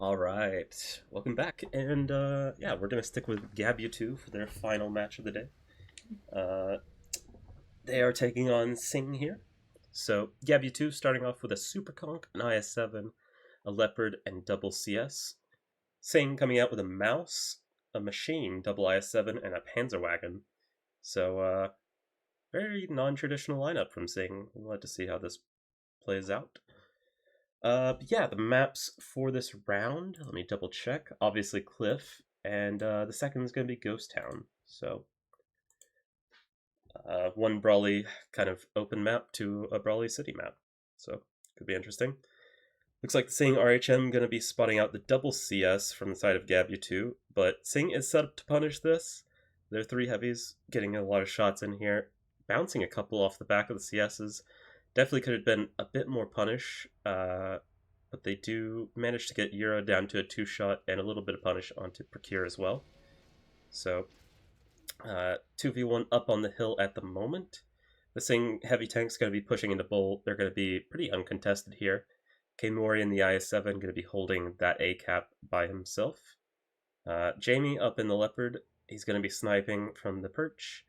All right, welcome back, and yeah, we're gonna stick with GABU2 for their final match of the day. Uh, they are taking on Sing here. So GABU2 starting off with a Super Conk, an IS7, a Leopard, and double CS. Sing coming out with a Mouse, a Machine, double IS7, and a Panzerwagon. So very non-traditional lineup from Sing. We'll have to see how this plays out. But yeah, the maps for this round, let me double check. Obviously Cliff, and the second is going to be Ghost Town. So one Brawly kind of open map to a Brawly city map. So could be interesting. Looks like the Sing RHM going to be spotting out the double CS from the side of GABU2, but Sing is set up to punish this. Their three heavies getting a lot of shots in here, bouncing a couple off the back of the CSs. Definitely could have been a bit more punish, but they do manage to get Euro down to a 2-shot and a little bit of punish onto Procure as well. So 2v1 up on the hill at the moment. The Sing heavy tank's going to be pushing into Bull. They're going to be pretty uncontested here. K-Mori in the IS-7 going to be holding that A-cap by himself. Jamie up in the Leopard. He's going to be sniping from the perch.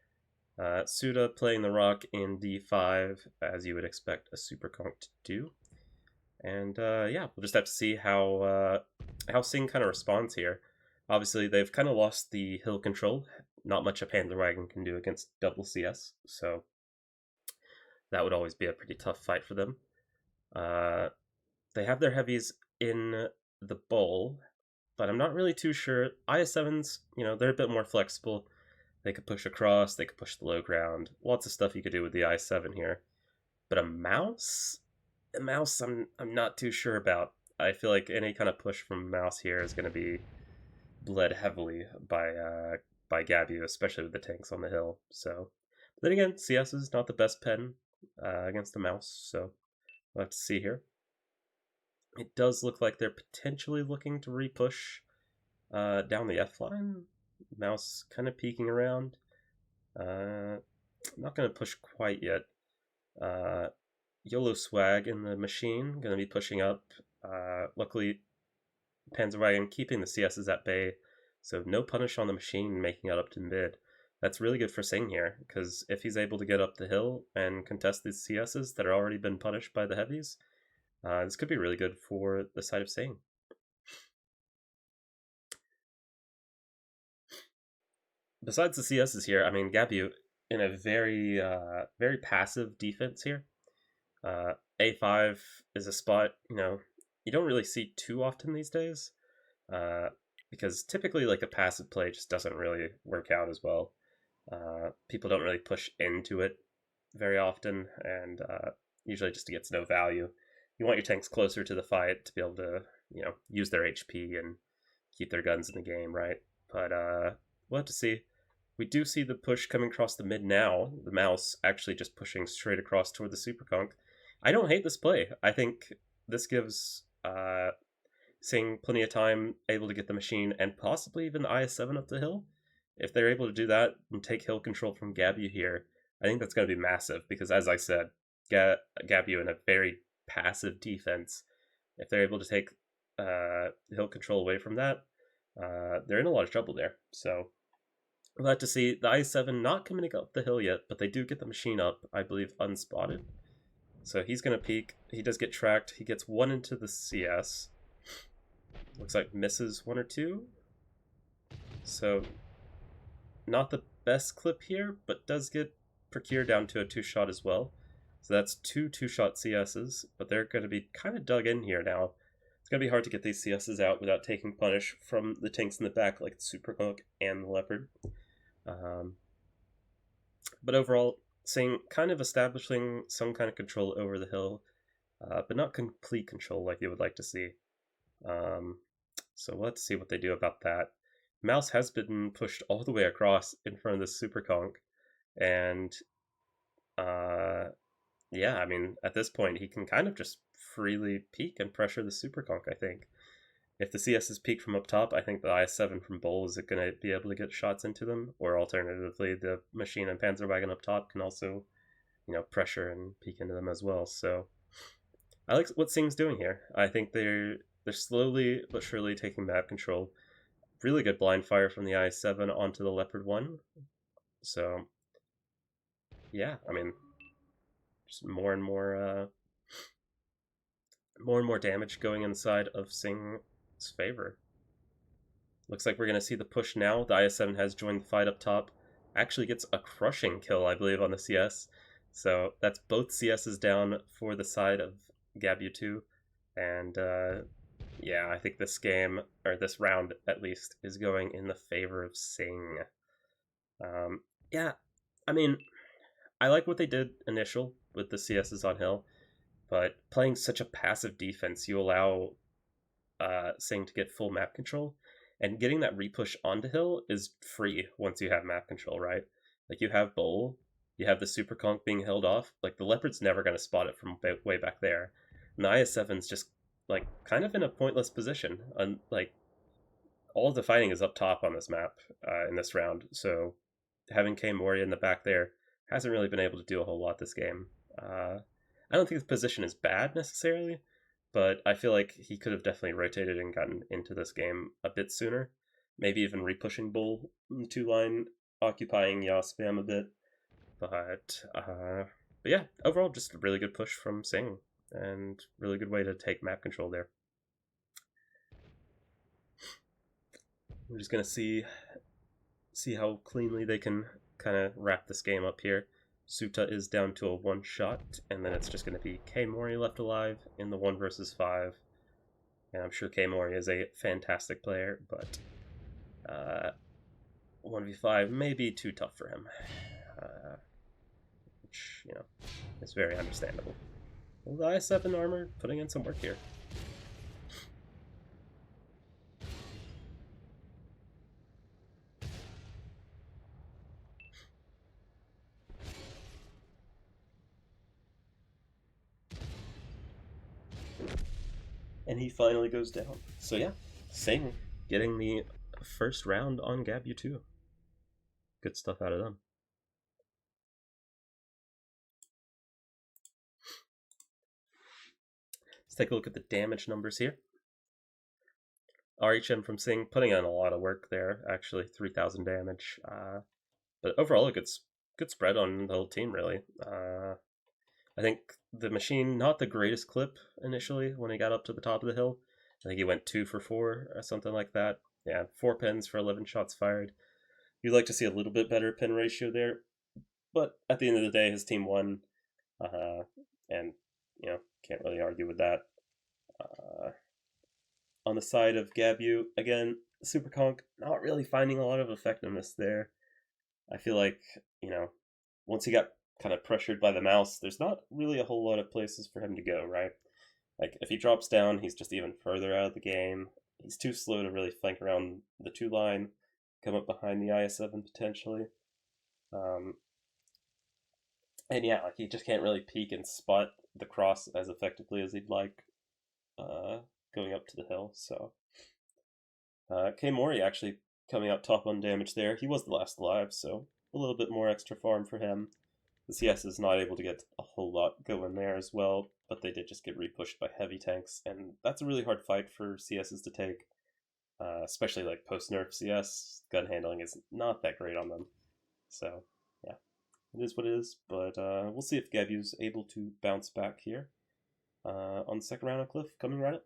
Suda playing the rock in D5, as you would expect a Super Conk to do. And yeah, we'll just have to see how Sing kind of responds here. Obviously, they've kind of lost the hill control. Not much a Panzerwagon can do against double CS, so that would always be a pretty tough fight for them. They have their heavies in the bowl, but I'm not really too sure. IS-7s, they're a bit more flexible. They could push across, they could push the low ground. Lots of stuff you could do with the IS-7 here. But a mouse? A mouse I'm not too sure about. I feel like any kind of push from mouse here is going to be bled heavily by Gabu, especially with the tanks on the hill. So, but then again, CS is not the best pen against the mouse, so we'll have to see here. It does look like they're potentially looking to repush down the F line. Mouse kind of peeking around. I'm not going to push quite yet. YOLO Swag in the machine, going to be pushing up. Luckily, Panzerwagon keeping the CSs at bay, so no punish on the machine, making it up to mid. That's really good for Sing here, because if he's able to get up the hill and contest these CSs that are already been punished by the heavies, this could be really good for the side of Sing. Besides the CSs here, I mean, Gabu in a very, very passive defense here. A5 is a spot, you don't really see too often these days, because typically like a passive play just doesn't really work out as well. People don't really push into it very often, and usually just gets no value. You want your tanks closer to the fight to be able to, use their HP and keep their guns in the game, right? But we'll have to see. We do see the push coming across the mid now. The mouse actually just pushing straight across toward the Super Conk. I don't hate this play. I think this gives Sing plenty of time, able to get the machine and possibly even the IS-7 up the hill. If they're able to do that and take hill control from Gabu here, I think that's going to be massive because, as I said, Gabu in a very passive defense, if they're able to take hill control away from that, they're in a lot of trouble there. So we'll have to see. The IS-7 not coming up the hill yet, but they do get the machine up, I believe, unspotted. So he's going to peek. He does get tracked. He gets one into the CS. Looks like misses one or two. So not the best clip here, but does get Procure down to a 2-shot as well. So that's two 2-shot CSs, but they're going to be kind of dug in here now. It's going to be hard to get these CSs out without taking punish from the tanks in the back like the Super Conk and the Leopard. But overall, Sing kind of establishing some kind of control over the hill, but not complete control like you would like to see. So let's see what they do about that. Mouse has been pushed all the way across in front of the Super Conk, and yeah, I mean, at this point, he can kind of just freely peek and pressure the Super Conk, I think. If the CSs peek from up top, I think the IS-7 from Bull is going to be able to get shots into them, or alternatively, the machine and Panzerwagon up top can also, pressure and peek into them as well. So I like what Sing's doing here. I think they're they're slowly but surely taking map control. Really good blind fire from the I7 onto the Leopard 1. So, yeah, I mean, just more and more damage going inside of Sing's favor. Looks like we're going to see the push now. The IS-7 has joined the fight up top. Actually gets a crushing kill, I believe, on the CS. So that's both CSs down for the side of GABU2. And yeah, I think this game, or this round at least, is going in the favor of Sing. Yeah, I mean, I like what they did initial with the CSs on Hill, but playing such a passive defense, you allow Sing to get full map control, and getting that repush onto Hill is free once you have map control, right? Like you have Bowl, you have the Super Conk being held off. Like the Leopard's never going to spot it from way back there. And the IS-7's just like kind of in a pointless position. And like all of the fighting is up top on this map in this round, so having K Moria in the back there hasn't really been able to do a whole lot this game. I don't think the position is bad necessarily, but I feel like he could have definitely rotated and gotten into this game a bit sooner. Maybe even repushing Bull two line, occupying Yaw spam a bit. But yeah, overall, just a really good push from Sing and really good way to take map control there. We're just gonna see how cleanly they can kind of wrap this game up here. Suta is down to a one shot, and then it's just going to be K Mori left alive in the 1 versus 5. And I'm sure K Mori is a fantastic player, but 1v5 may be too tough for him, which, you know, is very understandable. Well, the I7 armor putting in some work here. And he finally goes down. So yeah, Sing getting the first round on GABU2. Good stuff out of them. Let's take a look at the damage numbers here. RHM from Sing putting in a lot of work there, actually 3,000 damage. But overall, a good spread on the whole team, really. I think the machine, not the greatest clip initially when he got up to the top of the hill. I think he went 2 for 4 or something like that. Yeah, 4 pins for 11 shots fired. You'd like to see a little bit better pin ratio there, but at the end of the day, his team won, and you know, can't really argue with that. On the side of Gabu, again, Super Conk not really finding a lot of effectiveness there. I feel like, you know, once he got kind of pressured by the mouse, there's not really a whole lot of places for him to go, right? Like, if he drops down, he's just even further out of the game. He's too slow to really flank around the 2 line, come up behind the IS-7 potentially. And yeah, like he just can't really peek and spot the cross as effectively as he'd like going up to the hill. So K Mori actually coming out top on damage there. He was the last alive, so a little bit more extra farm for him. The CS is not able to get a whole lot going there as well, but they did just get repushed by heavy tanks, and that's a really hard fight for CSs to take, especially like post-nerf CS. Gun handling is not that great on them. So yeah, it is what it is, but we'll see if GABU's able to bounce back here on the second round of Cliff coming right up.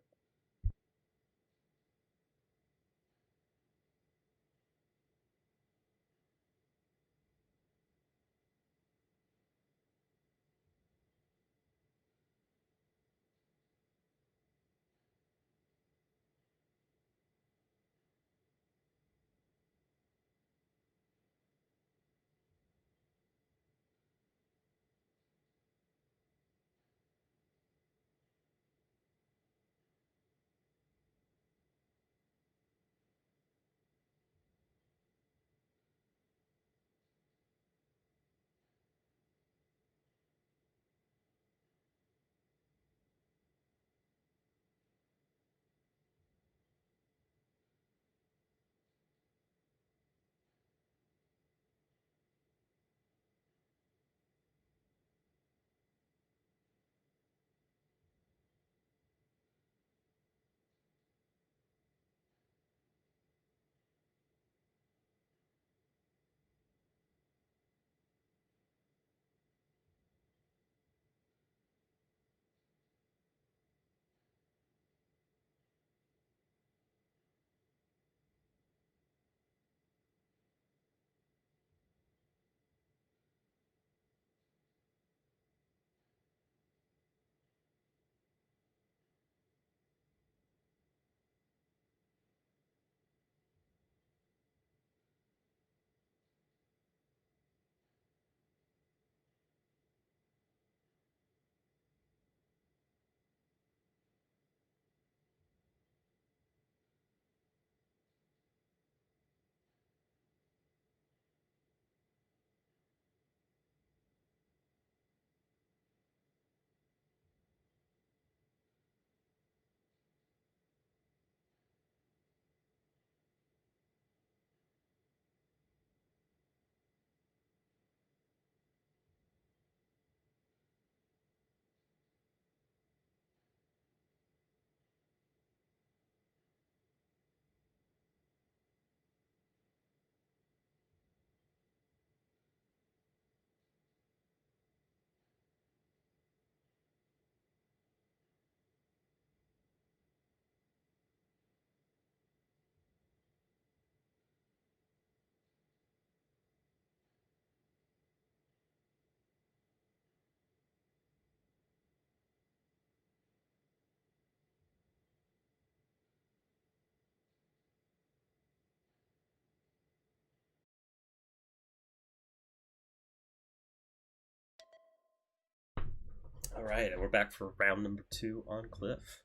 Alright, and we're back for round number 2 on Cliff.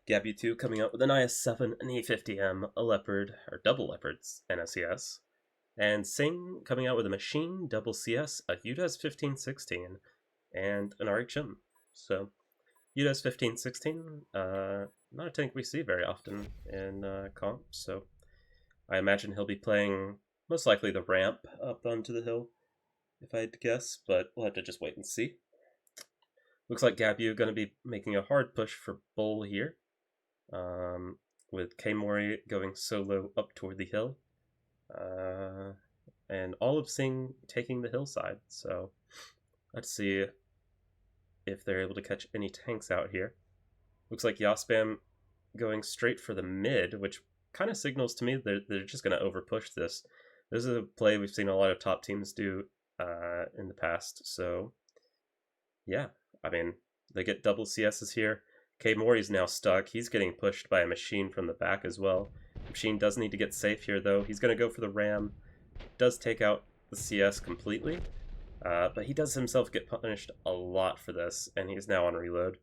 GABU2 coming out with an IS-7, an E50M, a Leopard, or double Leopards, NSCS, and Sing coming out with a Machine, double CS, a UDES 1516, and an RHM. So, UDES 1516, not a tank we see very often in comp, so I imagine he'll be playing most likely the ramp up onto the hill, if I had to guess, but we'll have to just wait and see. Looks like GABU going to be making a hard push for Bull here, with K-Mori going solo up toward the hill, and all of Sing taking the hillside. So let's see if they're able to catch any tanks out here. Looks like Yaspam going straight for the mid, which kind of signals to me they're just going to overpush this. This is a play we've seen a lot of top teams do in the past, so yeah. I mean, they get double CSs here. K Mori's now stuck. He's getting pushed by a Machine from the back as well. Machine does need to get safe here, though. He's going to go for the ram. Does take out the CS completely, but he does himself get punished a lot for this, and he's now on reload.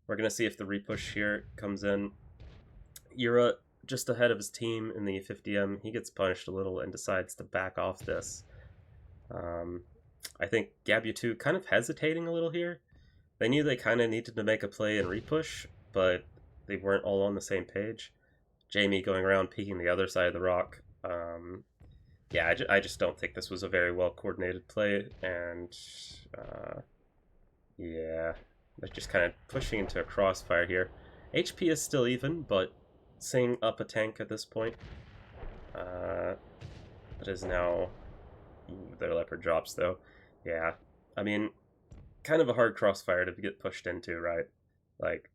We're going to see if the repush here comes in. Yura, just ahead of his team in the 50M, he gets punished a little and decides to back off this. I think GABU2 kind of hesitating a little here. They knew they kind of needed to make a play and repush, but they weren't all on the same page. Jamie going around peeking the other side of the rock. Yeah, I just don't think this was a very well coordinated play, and yeah, they're just kind of pushing into a crossfire here. HP is still even, but Sing up a tank at this point. That is now... Ooh, their Leopard drops, though. Yeah, I mean... kind of a hard crossfire to get pushed into, right? Like,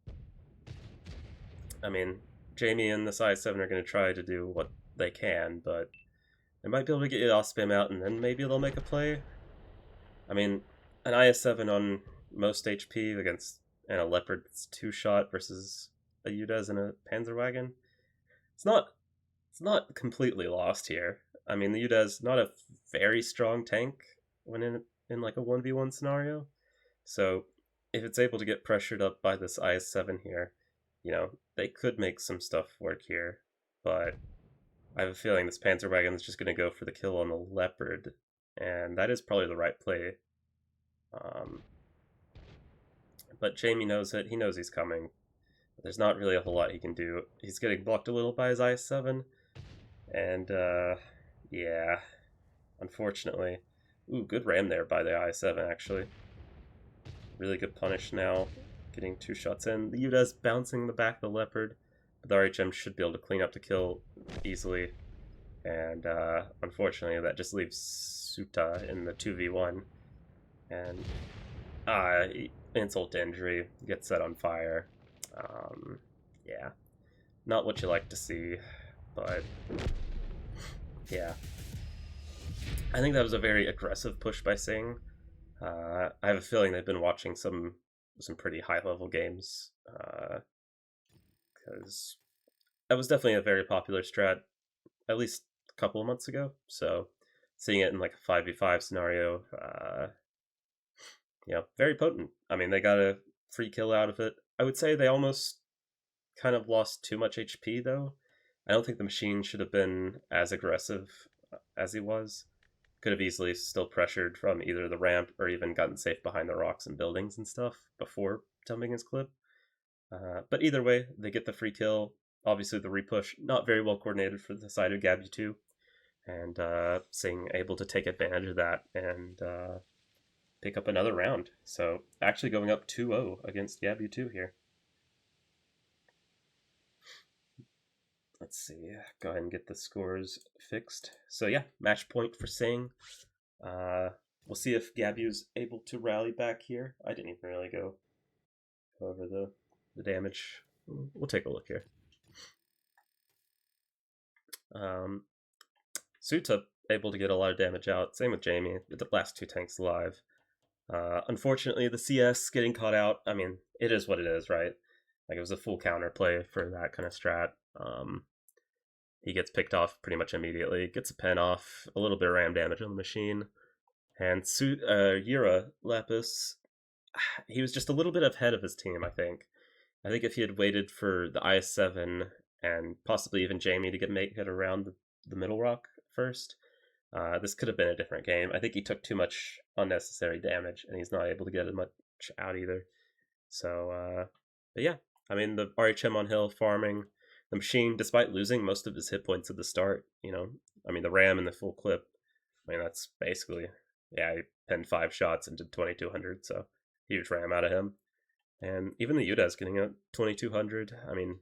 I mean, Jamie and this IS-7 are going to try to do what they can, but they might be able to get Yaspam out, and then maybe they'll make a play. I mean, an IS-7 on most HP against a Leopard that's 2-shot versus a UDES and a Panzerwagen. It's not completely lost here. I mean, the UDES not a very strong tank when in like a 1v1 scenario. So if it's able to get pressured up by this IS-7 here, you know, they could make some stuff work here. But I have a feeling this Panzerwagen is just going to go for the kill on the Leopard. And that is probably the right play. But Jamie knows it. He knows he's coming. But there's not really a whole lot he can do. He's getting blocked a little by his IS-7. And, yeah, unfortunately. Ooh, good ram there by the IS-7, actually. Really good punish now, getting 2 shots in. The UDES bouncing the back of the Leopard, but the RHM should be able to clean up the kill easily. And unfortunately, that just leaves Suta in the 2v1. And insult to injury, gets set on fire. Yeah, not what you like to see, but yeah. I think that was a very aggressive push by Sing. I have a feeling they've been watching some pretty high-level games, because that was definitely a very popular strat, at least a couple of months ago. So seeing it in like a 5v5 scenario, you know, very potent. I mean, they got a free kill out of it. I would say they almost kind of lost too much HP, though. I don't think the Machine should have been as aggressive as he was. Could have easily still pressured from either the ramp or even gotten safe behind the rocks and buildings and stuff before dumping his clip. But either way, they get the free kill. Obviously, the repush, not very well coordinated for the side of GABU2. And Sing able to take advantage of that and pick up another round. So actually going up 2-0 against GABU2 here. Let's see, go ahead and get the scores fixed. So yeah, match point for Sing. We'll see if GABU's able to rally back here. I didn't even really go over the damage. We'll take a look here. Suta able to get a lot of damage out. Same with Jamie, the last 2 tanks alive. Unfortunately, the CS getting caught out. I mean, it is what it is, right? Like, it was a full counter play for that kind of strat. He gets picked off pretty much immediately, gets a pen off, a little bit of ram damage on the Machine. And Yura Lapis, he was just a little bit ahead of his team, I think. I think if he had waited for the IS-7 and possibly even Jamie to make it around the middle rock first, this could have been a different game. I think he took too much unnecessary damage, and he's not able to get as much out either. So, but yeah, I mean, the RHM on hill farming, the machine, despite losing most of his hit points at the start, I mean, the ram and the full clip, I mean, that's basically, yeah, he penned 5 shots and did 2,200, so huge ram out of him. And even the Uda's getting a 2,200. I mean,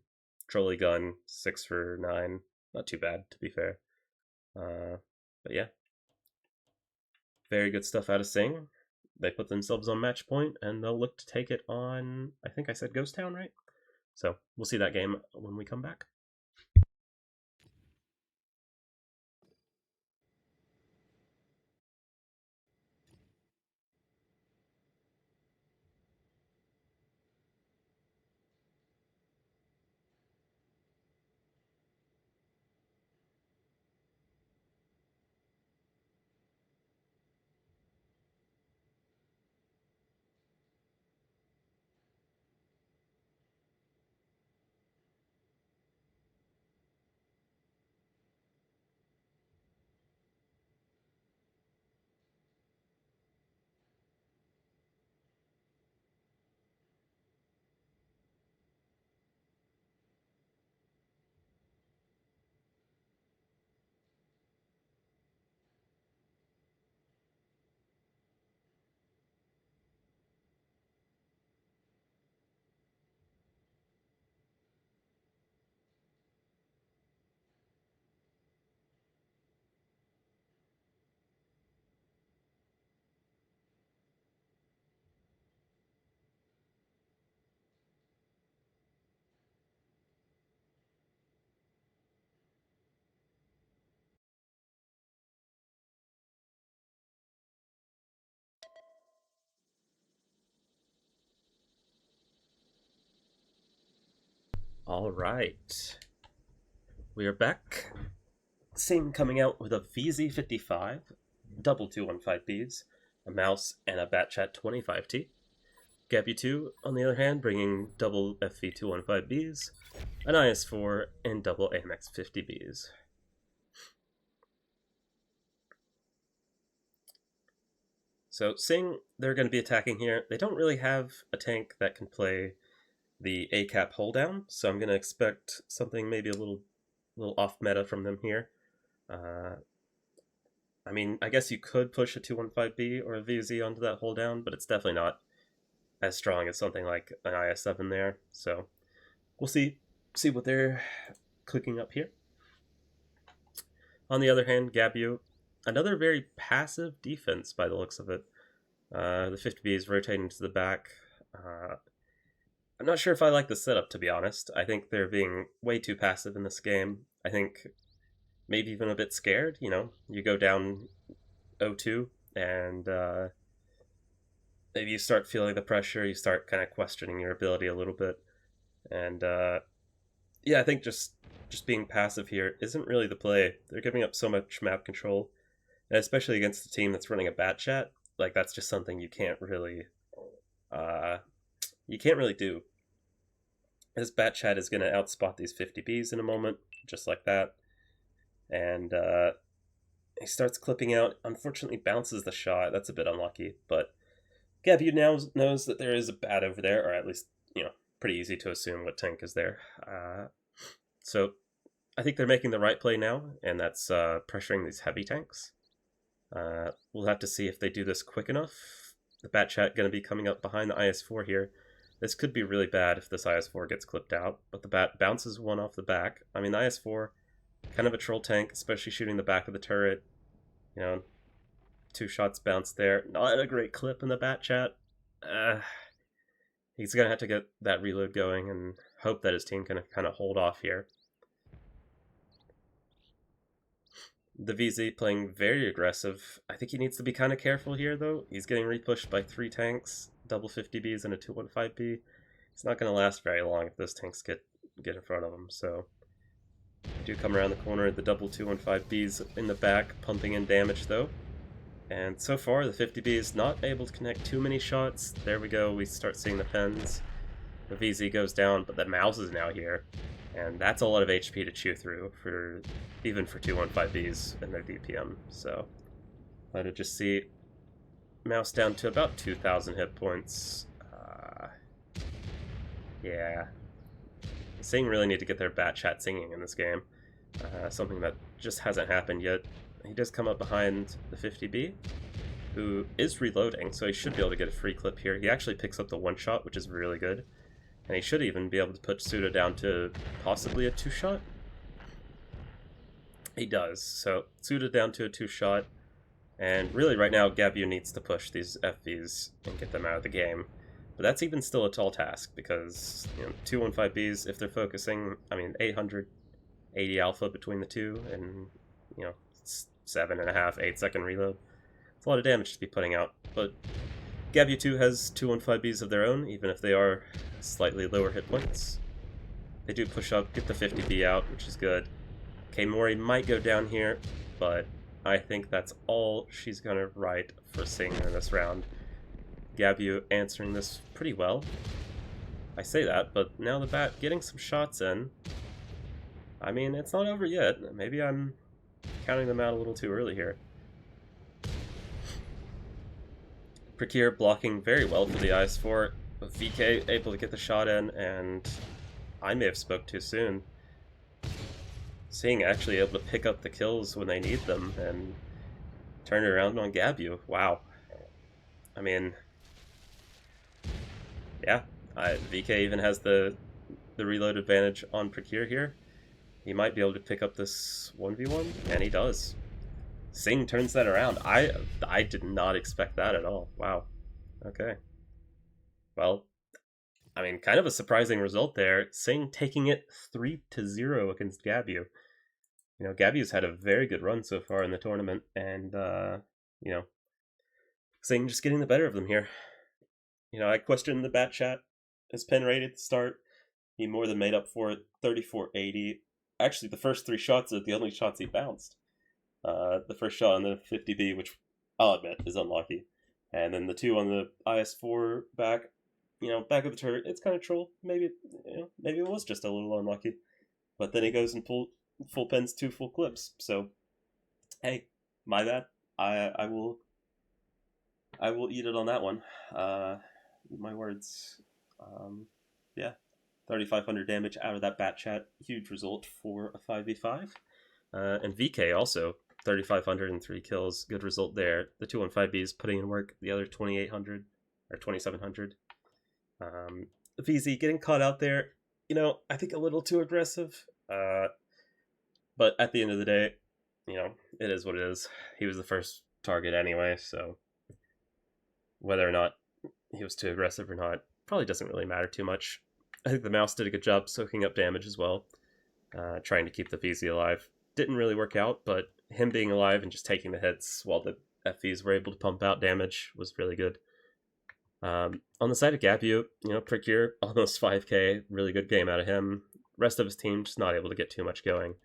trolley gun, 6 for 9, not too bad, to be fair. But yeah, very good stuff out of Sing. They put themselves on match point, and they'll look to take it on, I think I said Ghost Town, right? So we'll see that game when we come back. All right, we are back. Sing coming out with a VZ55, double 215Bs, a mouse, and a Batchat 25T. GABU2, on the other hand, bringing double FV215Bs, an IS4, and double AMX 50Bs. So Sing, they're going to be attacking here. They don't really have a tank that can play the A-cap hold down, so I'm going to expect something maybe a little off meta from them here. I mean, I guess you could push a 215B or a VZ onto that hold down, but it's definitely not as strong as something like an IS-7 there. So we'll see what they're cooking up here. On the other hand, GABU, another very passive defense by the looks of it. The 50B is rotating to the back. I'm not sure if I like the setup, to be honest. I think they're being way too passive in this game. I think maybe even a bit scared. You go down 0-2 and maybe you start feeling the pressure. You start kind of questioning your ability a little bit. And yeah, I think just being passive here isn't really the play. They're giving up so much map control, and especially against a team that's running a Batchat, like that's just something you can't really do. This Batchat is going to outspot these 50Bs in a moment, just like that. And he starts clipping out. Unfortunately, bounces the shot. That's a bit unlucky. But GABU now knows that there is a bat over there, or at least, pretty easy to assume what tank is there. So I think they're making the right play now, and that's pressuring these heavy tanks. We'll have to see if they do this quick enough. The Batchat going to be coming up behind the IS-4 here. This could be really bad if this IS-4 gets clipped out, but the Bat bounces one off the back. I mean, the IS-4, kind of a troll tank, especially shooting the back of the turret. 2 shots bounced there. Not a great clip in the Batchat. He's going to have to get that reload going and hope that his team can kind of hold off here. The VZ playing very aggressive. I think he needs to be kind of careful here, though. He's getting repushed by 3 tanks, double 50Bs and a 215B. It's not going to last very long if those tanks get in front of him. So, do come around the corner. The double 215Bs in the back, pumping in damage, though. And so far, the 50B is not able to connect too many shots. There we go, we start seeing the pens. The VZ goes down, but the mouse is now here. And that's a lot of HP to chew through, for even for 215Bs and their DPM. So, let it just see. Mouse down to about 2,000 hit points. Yeah. Sing really need to get their bat chat singing in this game. Something that just hasn't happened yet. He does come up behind the 50B, who is reloading, so he should be able to get a free clip here. He actually picks up the one shot, which is really good. And he should even be able to put Suda down to possibly a 2-shot. He does. So Suda down to a 2-shot. And really right now, GABU needs to push these FVs and get them out of the game. But that's even still a tall task, because 215Bs, if they're focusing, 880 alpha between the two, and 7.5, 8-second reload. It's a lot of damage to be putting out, but GABU2 has 215Bs of their own, even if they are slightly lower hit points. They do push up, get the 50B out, which is good. K-Mori might go down here, but I think that's all she's going to write for Sing in this round. GABU answering this pretty well. I say that, but now the bat getting some shots in. It's not over yet. Maybe I'm counting them out a little too early here. Prekir blocking very well for the IS-4. VK able to get the shot in, and I may have spoke too soon. Sing actually able to pick up the kills when they need them and turn it around on GABU. Wow. Yeah, VK even has the reload advantage on Prekir here. He might be able to pick up this 1v1, and he does. Sing turns that around. I did not expect that at all. Wow. Okay. Well, kind of a surprising result there. Sing taking it 3-0 against GABU. GABU's had a very good run so far in the tournament, and, Sing just getting the better of them here. I questioned the bat chat. His pen rate at the start, he more than made up for it. 3480. Actually, the first 3 shots are the only shots he bounced. The first shot on the 50B, which I'll admit is unlucky, and then the 2 on the IS-4 back, back of the turret. It's kind of troll. Maybe it was just a little unlucky, but then he goes and full pens 2 full clips. So, hey, my bad. I will eat it on that one. My words. Yeah, 3,500 damage out of that bat chat. Huge result for a 5v5. And VK also 3,503 kills. Good result there. The 215Bs putting in work. The other 2,800 or 2,700. VZ getting caught out there. I think a little too aggressive. But at the end of the day, it is what it is. He was the first target anyway, so whether or not he was too aggressive or not probably doesn't really matter too much. I think the mouse did a good job soaking up damage as well, trying to keep the VZ alive. Didn't really work out, but him being alive and just taking the hits while the FVs were able to pump out damage was really good. On the side of GABU, Prekir, almost 5k, really good game out of him. Rest of his team just not able to get too much going,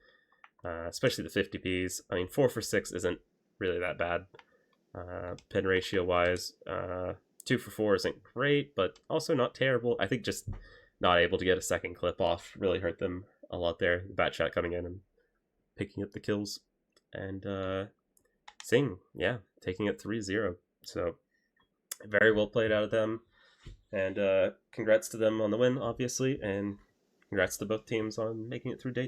especially the 50Bs. 4 for 6 isn't really that bad. Pin ratio wise, 2 for 4 isn't great, but also not terrible. I think just not able to get a second clip off really hurt them a lot there. The bat shot coming in and picking up the kills. And Sing, yeah, taking it 3-0. So very well played out of them. And congrats to them on the win, obviously, and congrats to both teams on making it through day 2.